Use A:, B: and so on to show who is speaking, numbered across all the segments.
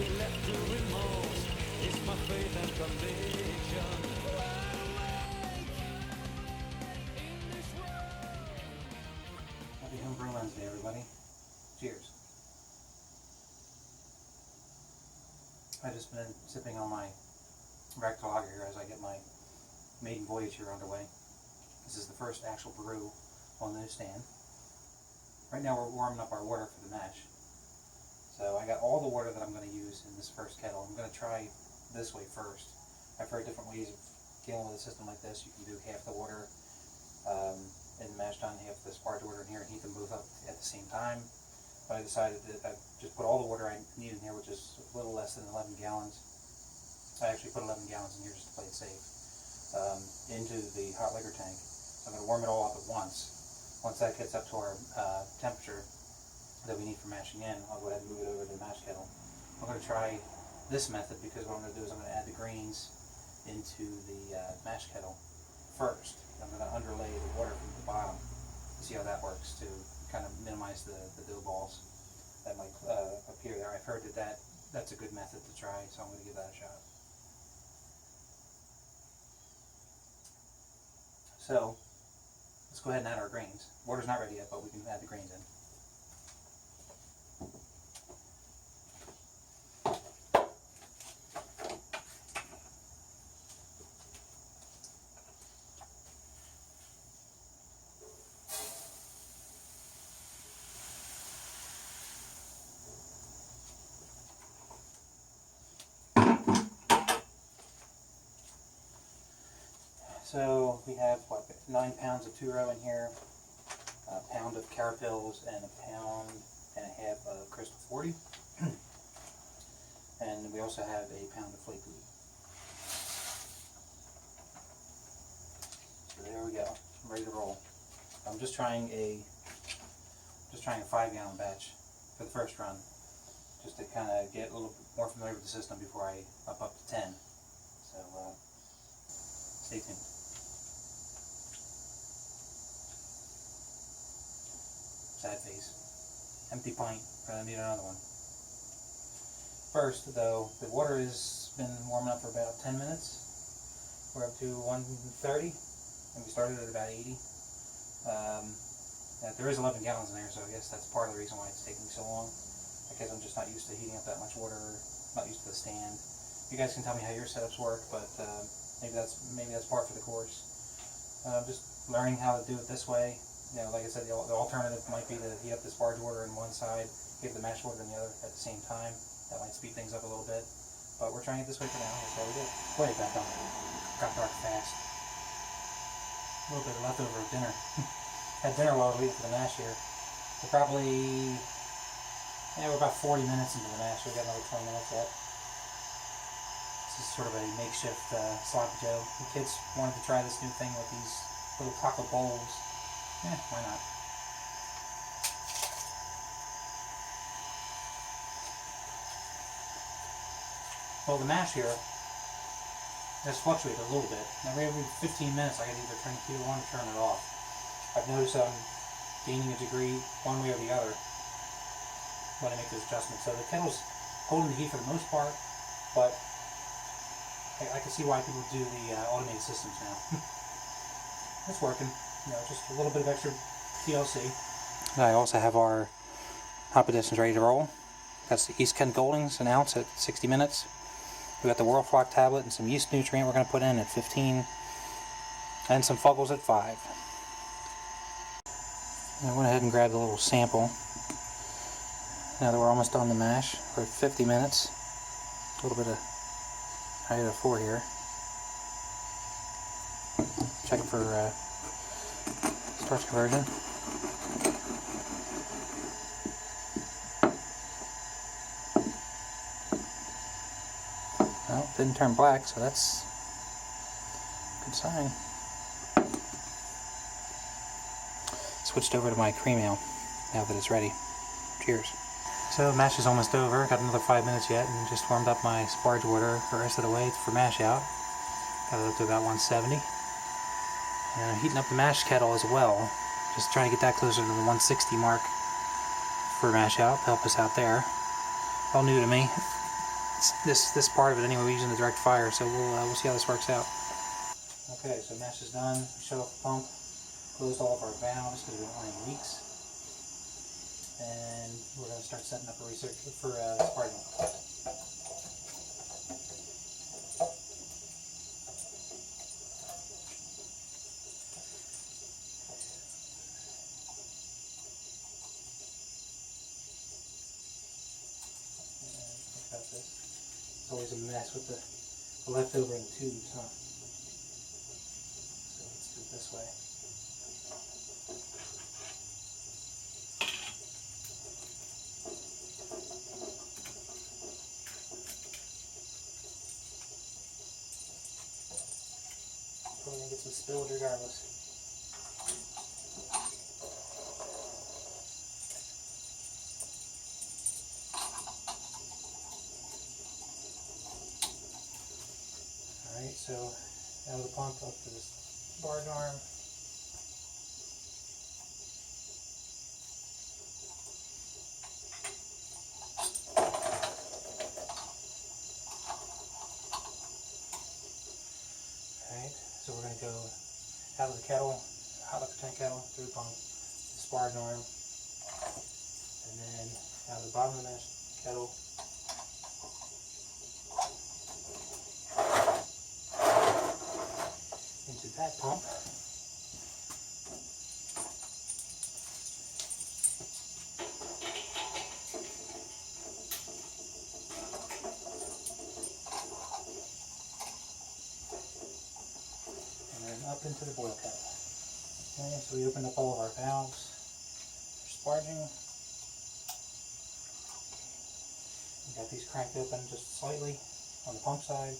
A: he left to remorse. It's my faith and conviction.
B: Happy Homebrew Wednesday, everybody. Cheers. I've just been sipping on my rectal lager here as I get my Maiden Voyage here underway. This is the first actual brew on the newsstand. Right now we're warming up our water for the mash. So I got all the water that I'm going to use in this first kettle. I'm going to try this way first. I've heard different ways of dealing with a system like this. You can do half the water in the mash tun, half the sparge water in here, and heat them both up at the same time. But I decided that I just put all the water I need in here, which is a little less than 11 gallons. I actually put 11 gallons in here just to play it safe, into the hot liquor tank. I'm going to warm it all up at once. Once that gets up to our temperature that we need for mashing in, I'll go ahead and move it over to the mash kettle. I'm going to try this method because what I'm going to do is I'm going to add the grains into the mash kettle first. I'm going to underlay the water from the bottom to see how that works, to kind of minimize the dough balls that might appear there. I've heard that that's a good method to try, so I'm going to give that a shot. So let's go ahead and add our grains. Water's not ready yet, but we can add the grains in. So we have, what, 9 pounds of 2-row in here, a pound of carapils, and a pound and a half of Crystal 40. And we also have a pound of flake wheat. So there we go. I'm ready to roll. I'm just trying a 5-gallon batch for the first run, just to kind of get a little bit more familiar with the system before I up to 10. So stay tuned. Sad face. Empty pint, but I need another one. First, though, the water has been warming up for about 10 minutes. We're up to 130, and we started at about 80. There is 11 gallons in there, so I guess that's part of the reason why it's taking so long. I guess I'm just not used to heating up that much water, not used to the stand. You guys can tell me how your setups work, but maybe that's part for the course. Just learning how to do it this way. You know, like I said, the alternative might be to heat up the sparge water on one side, heat up the mash water on the other at the same time. That might speed things up a little bit. But we're trying it this way for now. That's how we do it. Boy, it got dark. Got dark fast. A little bit of leftover dinner. Had dinner while I was waiting for the mash here. We're probably, we're about 40 minutes into the mash. We've got another 20 minutes yet. This is sort of a makeshift sloppy joe. The kids wanted to try this new thing with these little taco bowls. Why not? Well, the mash here has fluctuated a little bit. Every 15 minutes I can either turn the heater on or turn it off. I've noticed I'm gaining a degree one way or the other when I make this adjustment. So the kettle's holding the heat for the most part, but I can see why people do the automated systems now. It's working. You know, just a little bit of extra TLC. I also have our hop additions ready to roll. That's the East Kent Goldings, an ounce at 60 minutes. We got the World Flock tablet and some yeast nutrient we're going to put in at 15, and some Fuggles at 5. I went ahead and grabbed a little sample. Now that we're almost done the mash for 50 minutes, a little bit of I-4 here. Checking for starch conversion. Well, it didn't turn black, so that's a good sign. Switched over to my cream ale now that it's ready. Cheers. So mash is almost over. Got another 5 minutes yet, and just warmed up my sparge water the rest of the way for mash out. Got it up to about 170. And I'm heating up the mash kettle as well. Just trying to get that closer to the 160 mark for mash out to help us out there. All new to me. this part of it anyway. We're using the direct fire, so we'll see how this works out. Okay, so mash is done. We shut off the pump, closed all of our valves because we don't want any leaks, and we're going to start setting up a research for sparging. It's always a mess with the leftover in the tubes, huh? So let's do it this way. Probably gonna get some spilled regardless. Alright, so out of the pump up to this barge arm. Alright, so we're going to go out of the kettle, hot liquor tank kettle, through the pump, this barge arm, and then out of the bottom of the mash kettle, into that pump. And then up into the boil kettle. Okay, so we opened up all of our valves for sparging. We got these cranked open just slightly on the pump side.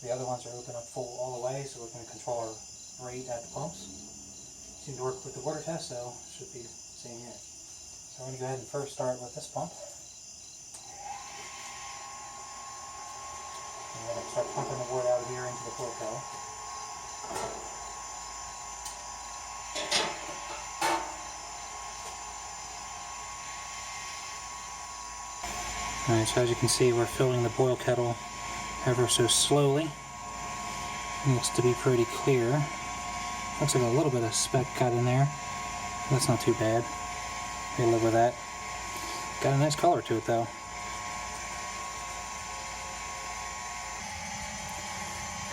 B: The other ones are open up full all the way, so we can control our rate at the pumps. Seemed to work with the water test, so should be the same here. So I'm going to go ahead and first start with this pump. I'm going to start pumping the wort out of here into the boil kettle. Alright, so as you can see, we're filling the boil kettle ever so slowly. It looks to be pretty clear. Looks like a little bit of speck got in there. That's not too bad. We live with that. Got a nice color to it though.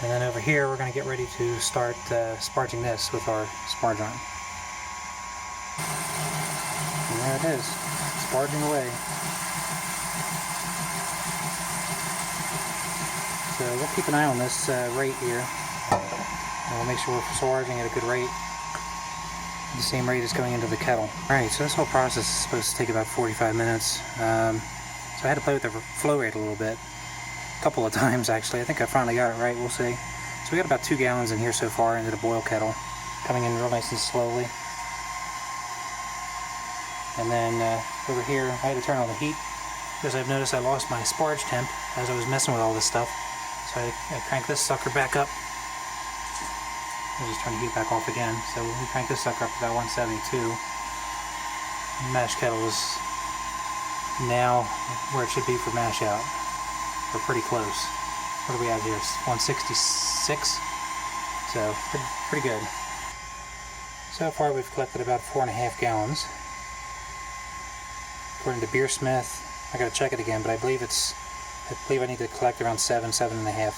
B: And then over here we're going to get ready to start sparging this with our sparge arm. And there it is, sparging away. So we'll keep an eye on this rate here. And we'll make sure we're sparging at a good rate. The same rate as going into the kettle. Alright, so this whole process is supposed to take about 45 minutes. So I had to play with the flow rate a little bit. A couple of times actually. I think I finally got it right, we'll see. So we got about 2 gallons in here so far into the boil kettle. Coming in real nice and slowly. And then over here I had to turn on the heat because I've noticed I lost my sparge temp as I was messing with all this stuff. So I crank this sucker back up. I'll just turn the heat back off again. So we crank this sucker up to about 172. The mash kettle is now where it should be for mash out. We're pretty close. What do we have here? It's 166. So pretty good. So far we've collected about 4.5 gallons. According to Beersmith, I gotta check it again, but I believe I need to collect around 7.5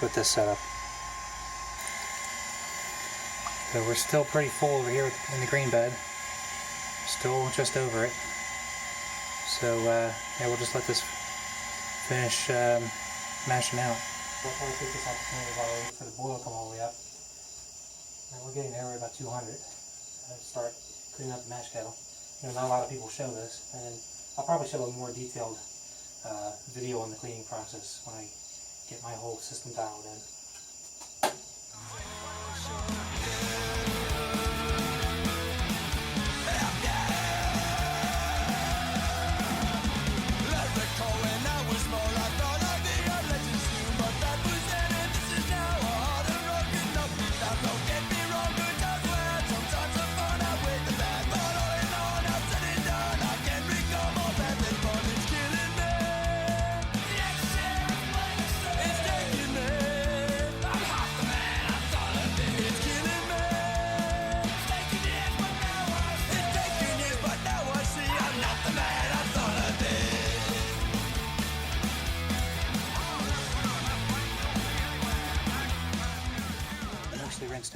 B: with this setup. So we're still pretty full over here in the green bed. Still just over it. So yeah, we'll just let this finish mashing out. I'll probably take this opportunity while I wait for the boil to come all the way up. And we're getting there, we're about 200. Start cleaning up the mash kettle. You know, not a lot of people show this, and I'll probably show a more detailed video on the cleaning process when I get my whole system dialed in.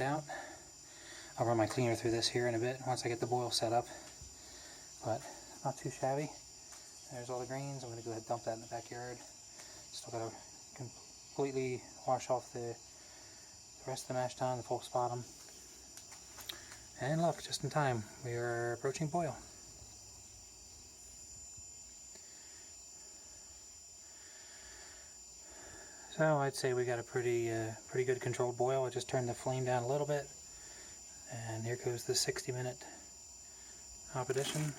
B: almost out. I'll run my cleaner through this here in a bit once I get the boil set up. But not too shabby. There's all the grains. I'm going to go ahead and dump that in the backyard. Still got to completely wash off the rest of the mash tun, the pulse bottom. And look, just in time, we are approaching boil. So I'd say we got a pretty good controlled boil. I just turned the flame down a little bit, and here goes the 60-minute hop addition.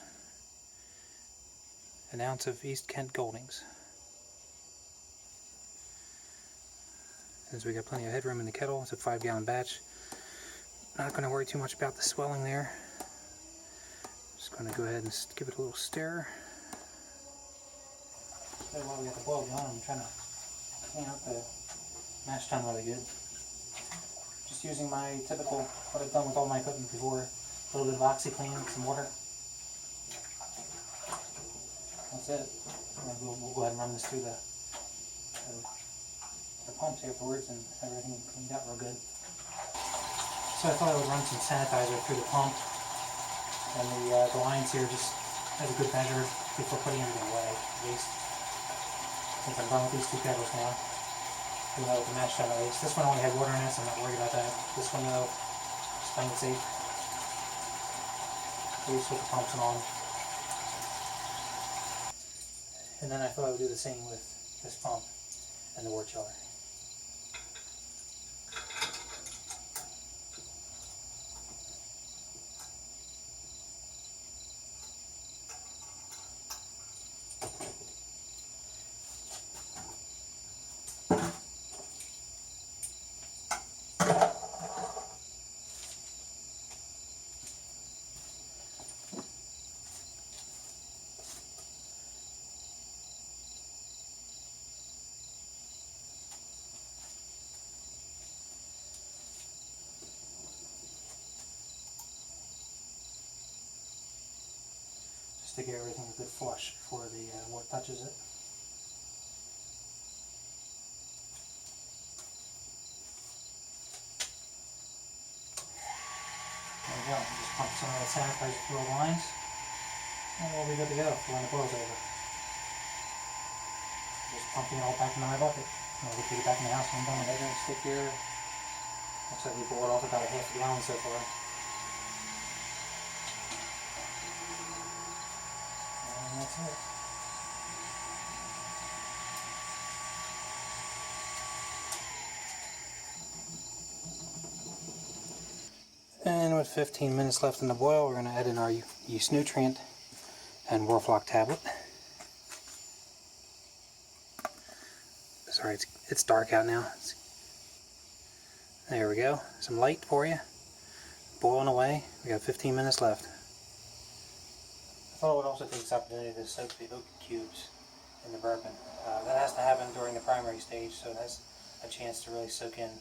B: An ounce of East Kent Goldings. As we got plenty of headroom in the kettle, it's a 5-gallon batch. Not going to worry too much about the swelling there. Just going to go ahead and give it a little stir. So while we got the boil going, I'm trying to clean out the mash tun really good. Just using my typical, what I've done with all my equipment before, a little bit of OxyClean, some water. That's it. We'll go ahead and run this through the pumps afterwards and everything cleaned out real good. So I thought I would run some sanitizer through the pump and the lines here just as a good measure before putting everything away, at least. Since I'm done with these two kettles now, doing that with the mash tun at least. This one only had water in it, so I'm not worried about that. This one though, just plain safe. At least with the pumps on. And then I thought I would do the same with this pump and the wort chiller. To get everything a good flush before the wort touches it. There we go. Just pump some of that sanitizer through the lines, and we'll be good to go for when the boil's over. Just pumping it all back into my bucket. I'll take it back in the house when I'm done with it. And stick here. Looks like we boiled off about a half a gallon so far. And that's it. And with 15 minutes left in the boil, we're going to add in our yeast nutrient and Warflock tablet. Sorry, it's dark out now. There we go. Some light for you. Boiling away. We got 15 minutes left. I thought I would also take this opportunity to soak the oak cubes in the bourbon. That has to happen during the primary stage, so it has a chance to really soak in.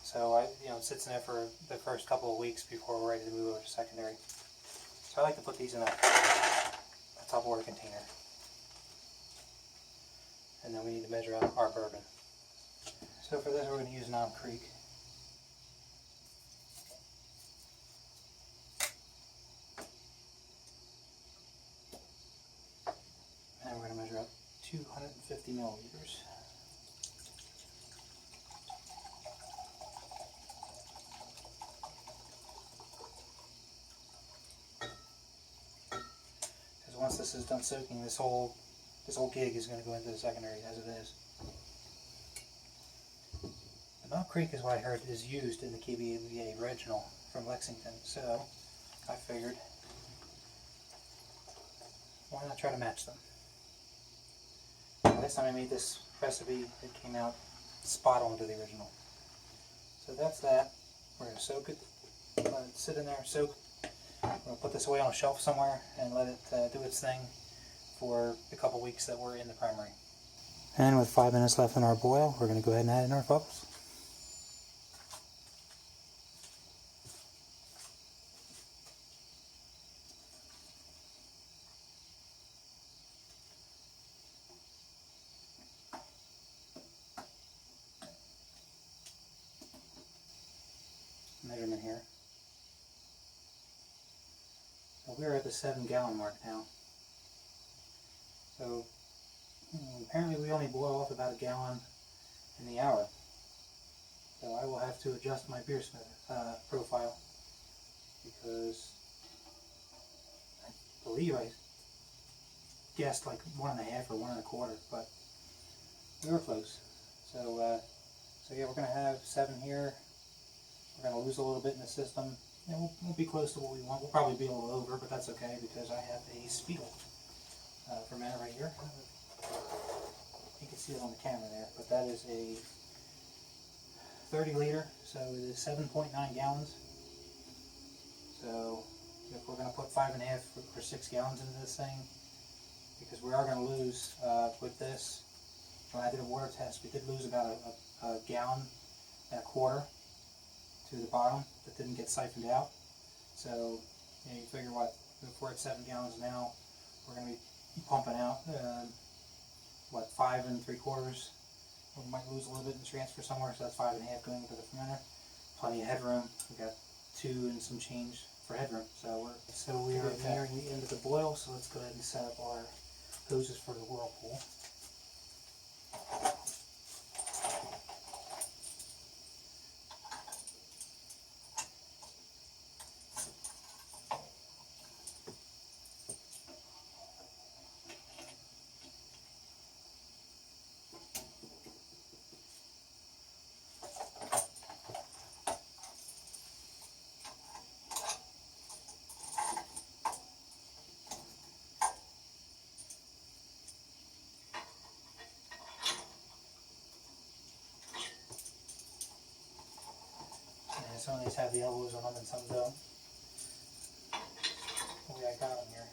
B: So it sits in there for the first couple of weeks before we're ready to move over to secondary. So I like to put these in a Tupperware container. And then we need to measure out our bourbon. So for this we're going to use Knob Creek. And we're going to measure out 250 milliliters. Because once this is done soaking, this whole gig is going to go into the secondary as it is. The Knob Creek is what I heard is used in the KBBA original from Lexington, so I figured why not try to match them. Last time I made this recipe, it came out spot on to the original. So that's that. We're going to soak it, let it sit in there, soak. We're going to put this away on a shelf somewhere and let it do its thing for the couple weeks that we're in the primary. And with 5 minutes left in our boil, we're going to go ahead and add in our bubbles. measurement here. So we're at the 7-gallon mark now. So apparently we only boil off about a gallon in the hour. So I will have to adjust my beersmith profile, because I believe I guessed like 1.5 or 1 1/4, but we were close. So yeah, we're going to have 7 here. We're going to lose a little bit in the system. And we'll be close to what we want. We'll probably be a little over, but that's okay because I have a Speedle fermenter right here. You can see it on the camera there, but that is a 30 liter, so it is 7.9 gallons. So if we're going to put 5.5 or 6 gallons into this thing, because we are going to lose with this. When I did a water test, we did lose about a gallon and a quarter to the bottom that didn't get siphoned out. So you figure what, if we're at 7 gallons now, we're going to be pumping out 5 3/4. We might lose a little bit in the transfer somewhere, so that's 5.5 going into the fermenter. Plenty of headroom. We got 2 and some change for headroom. So we are nearing the end of the boil. So let's go ahead and set up our hoses for the whirlpool. Some of these have the elbows on them and some don't. The way I got them here.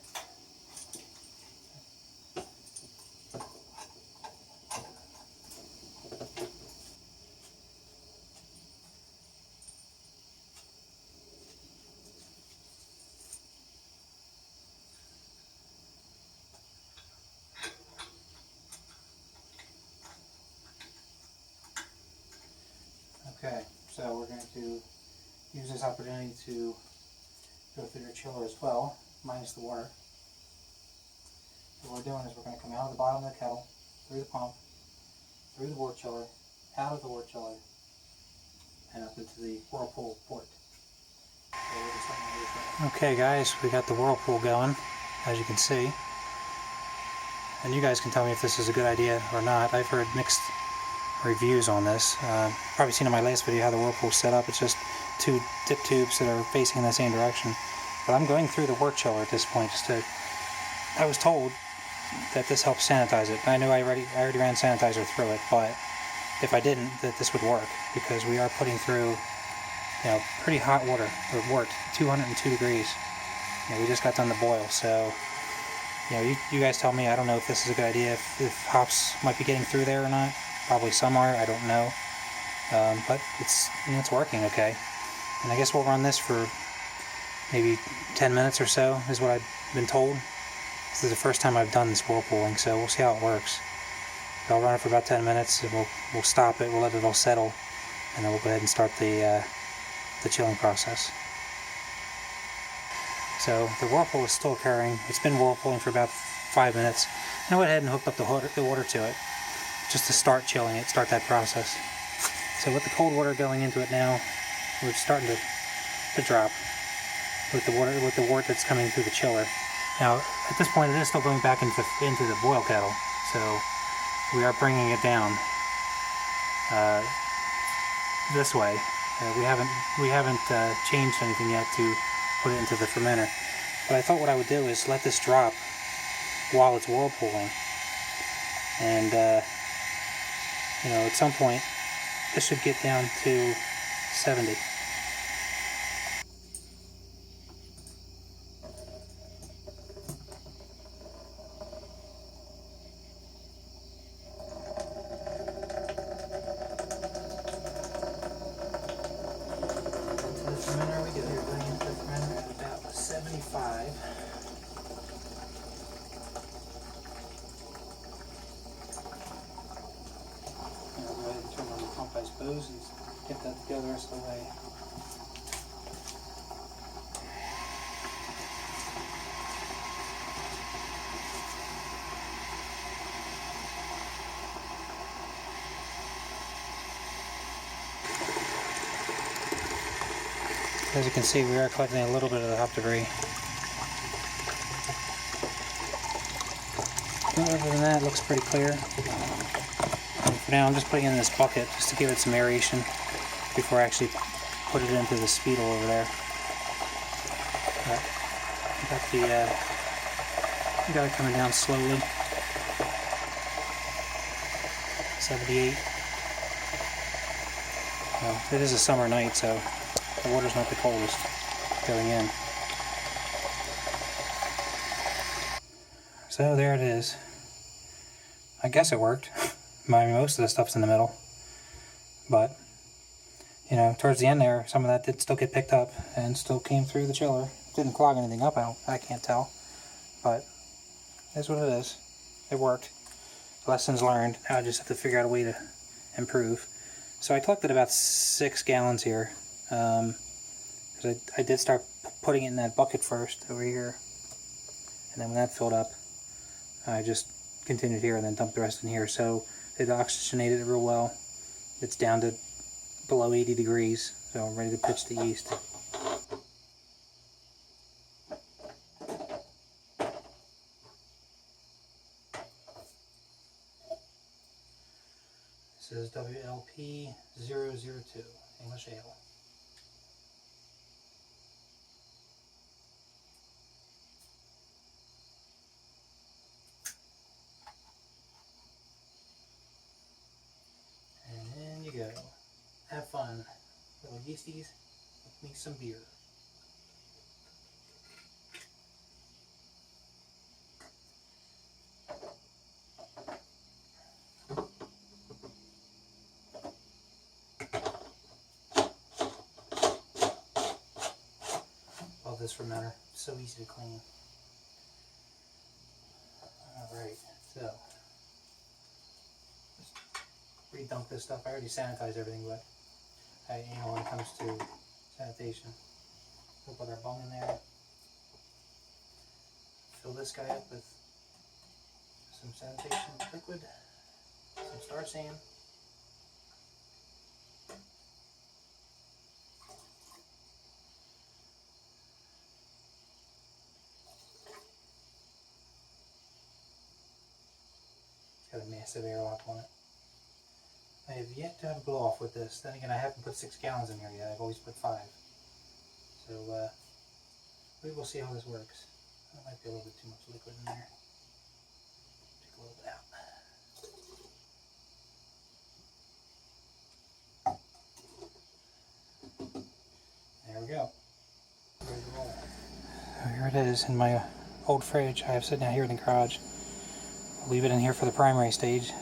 B: Okay, so we're going to use this opportunity to go through your chiller as well, minus the water. What we're doing is we're going to come out of the bottom of the kettle, through the pump, through the wort chiller, out of the wort chiller, and up into the whirlpool port. So okay guys, we got the whirlpool going, as you can see. And you guys can tell me if this is a good idea or not. I've heard mixed reviews on this. Probably seen in my last video how the whirlpool's set up. It's just 2 dip tubes that are facing in the same direction. But I'm going through the wort chiller at this point. I was told that this helps sanitize it. I know I already ran sanitizer through it, but if I didn't, that this would work, because we are putting through, pretty hot water, or wort, 202 degrees. We just got done the boil, so you guys tell me. I don't know if this is a good idea, if hops might be getting through there or not. Probably some are, I don't know. But it's working okay. And I guess we'll run this for maybe 10 minutes or so, is what I've been told. This is the first time I've done this whirlpooling, so we'll see how it works. I'll run it for about 10 minutes, and we'll stop it, we'll let it all settle, and then we'll go ahead and start the chilling process. So the whirlpool is still occurring. It's been whirlpooling for about 5 minutes. And I went ahead and hooked up the water to it, just to start chilling it, start that process. So with the cold water going into it now, we're starting to drop with the wort that's coming through the chiller. Now at this point it is still going back into the boil kettle, so we are bringing it down this way. We haven't changed anything yet to put it into the fermenter. But I thought what I would do is let this drop while it's whirlpooling, and at some point this should get down to 70. Fermenter we go. You're going into the fermenter at about 75. I'll go ahead and turn on the pump, I suppose, and get that to go the rest of the way. As you can see, we are collecting a little bit of the hop debris. Other than that, it looks pretty clear. And for now, I'm just putting it in this bucket just to give it some aeration before I actually put it into the speedle over there. But got it coming down slowly. 78. Well, it is a summer night, so the water's not the coldest going in. So there it is. I guess it worked. Most of the stuff's in the middle. But, you know, towards the end there, some of that did still get picked up and still came through the chiller. Didn't clog anything up, I can't tell. But, that's what it is. It worked. Lessons learned. Now I just have to figure out a way to improve. So I collected about 6 gallons here. Because I did start putting it in that bucket first over here. And then when that filled up, I just continued here and then dumped the rest in here. So it oxygenated it real well. It's down to below 80 degrees, so I'm ready to pitch the yeast. This is WLP 002, English Ale. Go. Have fun. Little yeasties, make me some beer. Love this fermenter. So easy to clean. Alright, so re-dunk this stuff. I already sanitized everything, but when it comes to sanitation, we'll put our bung in there. Fill this guy up with some sanitation liquid, some star sand. Got a massive airlock on it. I have yet to have a blow off with this. Then again, I haven't put 6 gallons in here yet. I've always put 5. So we will see how this works. That might be a little bit too much liquid in there. Take a little bit out. There we go. Ready to roll. So here it is in my old fridge I have sitting out here in the garage. I'll leave it in here for the primary stage.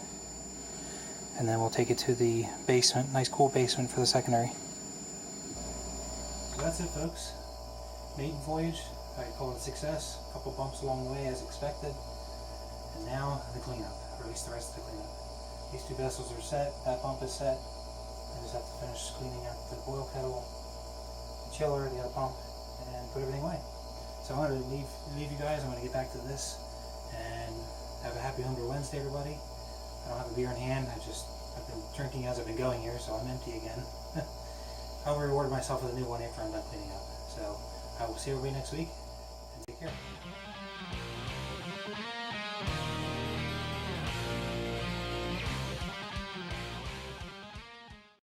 B: And then we'll take it to the basement, nice cool basement for the secondary. So that's it, folks. Maiden Voyage, I call it a success. A couple bumps along the way as expected. And now the cleanup, or at least the rest of the cleanup. These 2 vessels are set, that bump is set. I just have to finish cleaning out the boil kettle, the chiller, the other pump, and put everything away. So I'm going to leave you guys. I'm going to get back to this and have a happy Homebrew Wednesday, everybody. I don't have a beer in hand. I've been drinking as I've been going here, so I'm empty again. I'll reward myself with a new one after I'm done cleaning up. So I will see everybody next week, and take care.